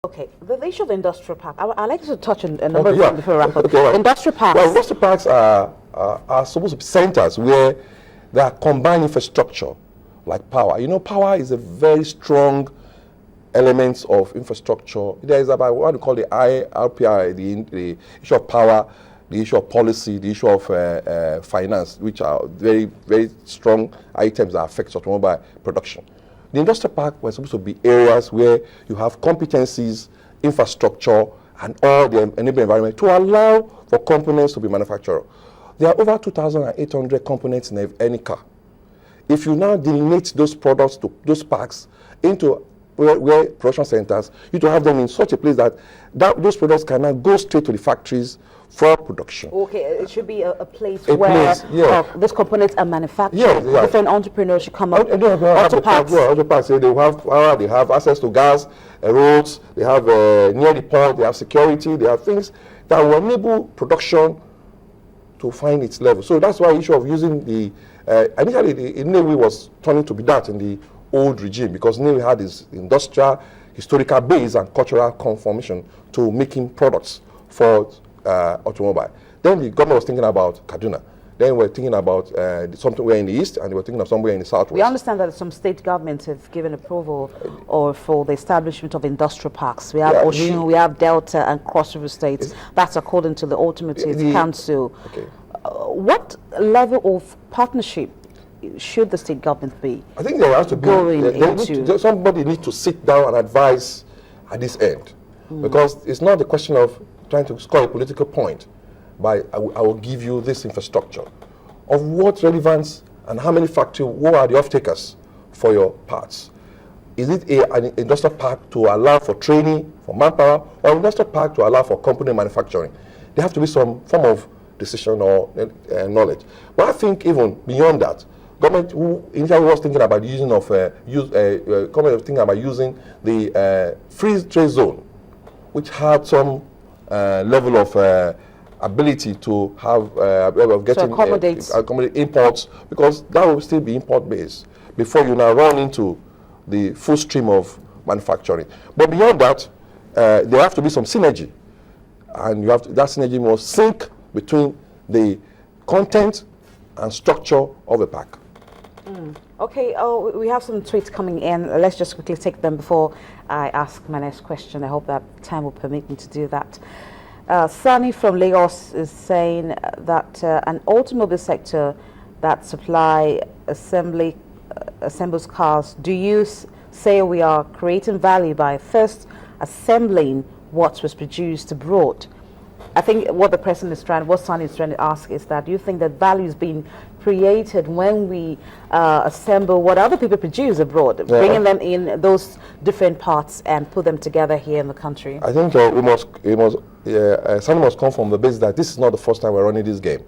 Okay, the issue of the industrial park, I'd like to touch on a number of things before we wrap up. Okay, right. Industrial parks. Well, industrial parks are supposed to be centers where there are combined infrastructure, like power. You know, power is a very strong element of infrastructure. There is about what we call the IRPI, the issue of power, the issue of policy, the issue of finance, which are very, very strong items that affect automobile production. The industrial park was supposed to be areas where you have competencies, infrastructure, and all the enabling environment to allow for components to be manufactured. There are over 2,800 components in any car. If you now delineate those products to those parks into where production centers, you to have them in such a place that those products can now go straight to the factories for production. Okay, it should be a place where these components are manufactured. Yeah. Different entrepreneurs should come up. Auto parks, they have power, they have access to gas, roads, they have near the port, they have security, they have things that will enable production to find its level. So that's why the issue of using the initially the Navy was turning to be that in the old regime, because Navy had this industrial, historical base and cultural conformation to making products for automobile. Then the government was thinking about Kaduna. Then we're thinking about somewhere in the east, and they were thinking of somewhere in the southwest. We understand that some state governments have given approval for the establishment of industrial parks. We have Osun, we have Delta, and Cross River States. That's according to the Automotive Council. Okay. What level of partnership should the state government be? I think there has to be somebody needs to sit down and advise at this end, because it's not the question of trying to score a political point by I will give you this infrastructure of what relevance and how many factories, what are the off-takers for your parts. Is it an industrial park to allow for training, for manpower, or an industrial park to allow for component manufacturing? There have to be some form of decision or knowledge. But I think even beyond that, government who initially was thinking about using of government was thinking about using the free trade zone, which had some level of ability to have getting accommodate imports, because that will still be import based before you now run into the full stream of manufacturing. But beyond that, there have to be some synergy, and you have to, that synergy must sync between the content and structure of a pack. Okay, we have some tweets coming in. Let's just quickly take them before I ask my next question. I hope that time will permit me to do that. Sunny from Lagos is saying that an automobile sector that assembles cars, do you say we are creating value by first assembling what was produced abroad? I think what Sunny is trying to ask is that, do you think that value is being created when we assemble what other people produce abroad, bringing them in those different parts and put them together here in the country? I think Sunny must come from the base that this is not the first time we're running this game.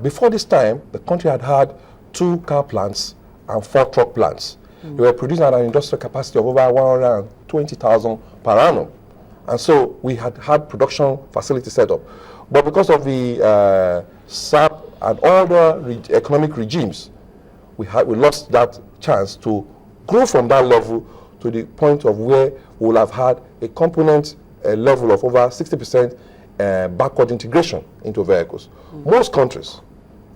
Before this time, the country had 2 car plants and 4 truck plants. They were producing at an industrial capacity of over 120,000 per annum. And so we had production facilities set up. But because of the SAP and all the economic regimes, we lost that chance to grow from that level to the point of where we will have had a component level of over 60% backward integration into vehicles. Most countries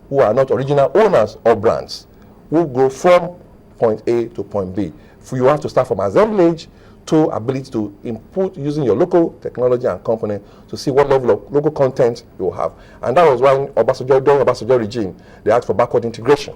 who are not original owners of brands will go from point A to point B. You have to start from assemblage to ability to input using your local technology and component to see what level of local content you will have. And that was why during Obasanjo regime, they asked for backward integration.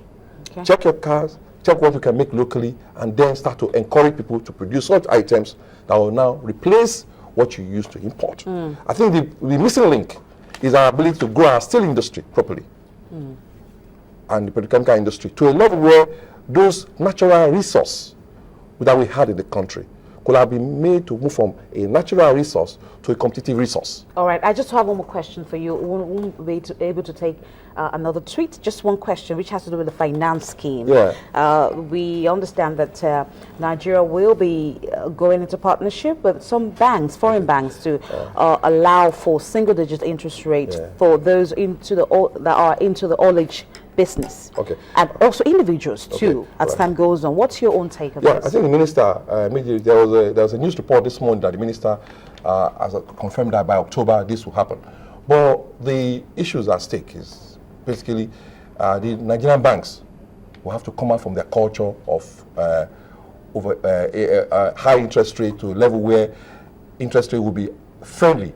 Okay. Check your cars, check what you can make locally, and then start to encourage people to produce such items that will now replace what you used to import. I think the missing link is our ability to grow our steel industry properly and the petrochemical industry to a level where those natural resources that we had in the country could have been made to move from a natural resource to a competitive resource. All right, I just have one more question for you. We won't be able to take another tweet. Just one question, which has to do with the finance scheme. Yeah. We understand that Nigeria will be going into partnership with some banks, foreign banks, to allow for single-digit interest rate for those that are into the haulage business. Okay. And also individuals too, Okay. as time goes on. What's your own take on Yeah, this? I think the minister, there was a news report this morning that the minister has confirmed that by October this will happen. But the issues at stake is basically the Nigerian banks will have to come out from their culture of high interest rate to a level where interest rate will be friendly.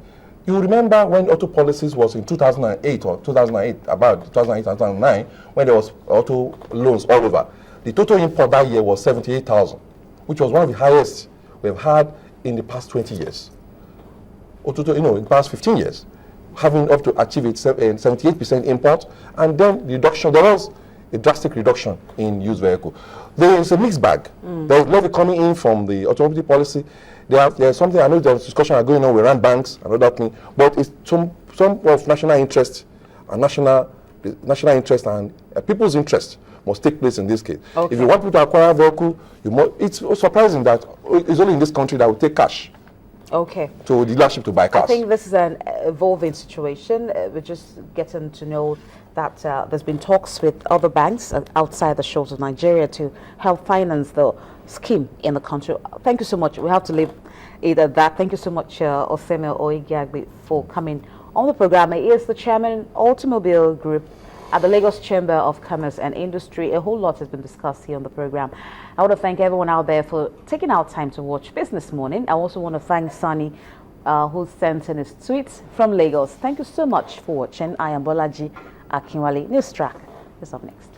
You remember when auto policies was in 2008 or 2008, about 2008, 2009, when there was auto loans all over. The total import that year was 78,000, which was one of the highest we've had in the past 20 years. Or total, in the past 15 years, having up to achieve 78% import, and then the reduction, there was a drastic reduction in used vehicle. There is a mixed bag. There's levy coming in from the automotive policy. There's something, I know there's discussion are going on around banks and other things, but it's some of national interest and national interest and people's interest must take place in this case. Okay. If you want people to acquire a vehicle, it's surprising that it's only in this country that will take cash. Okay. To the dealership to buy cars. I think this is an evolving situation. We're just getting to know that there's been talks with other banks outside the shores of Nigeria to help finance the scheme in the country. Thank you so much. We have to leave it at that. Thank you so much, Oseme Oigiagbe, for coming on the program. He is the chairman, Automobile Group, at the Lagos Chamber of Commerce and Industry. A whole lot has been discussed here on the program. I want to thank everyone out there for taking out time to watch Business Morning. I also want to thank Sunny, who sent in his tweets from Lagos. Thank you so much for watching. I am Bolaji Akinwale. News Track is up next.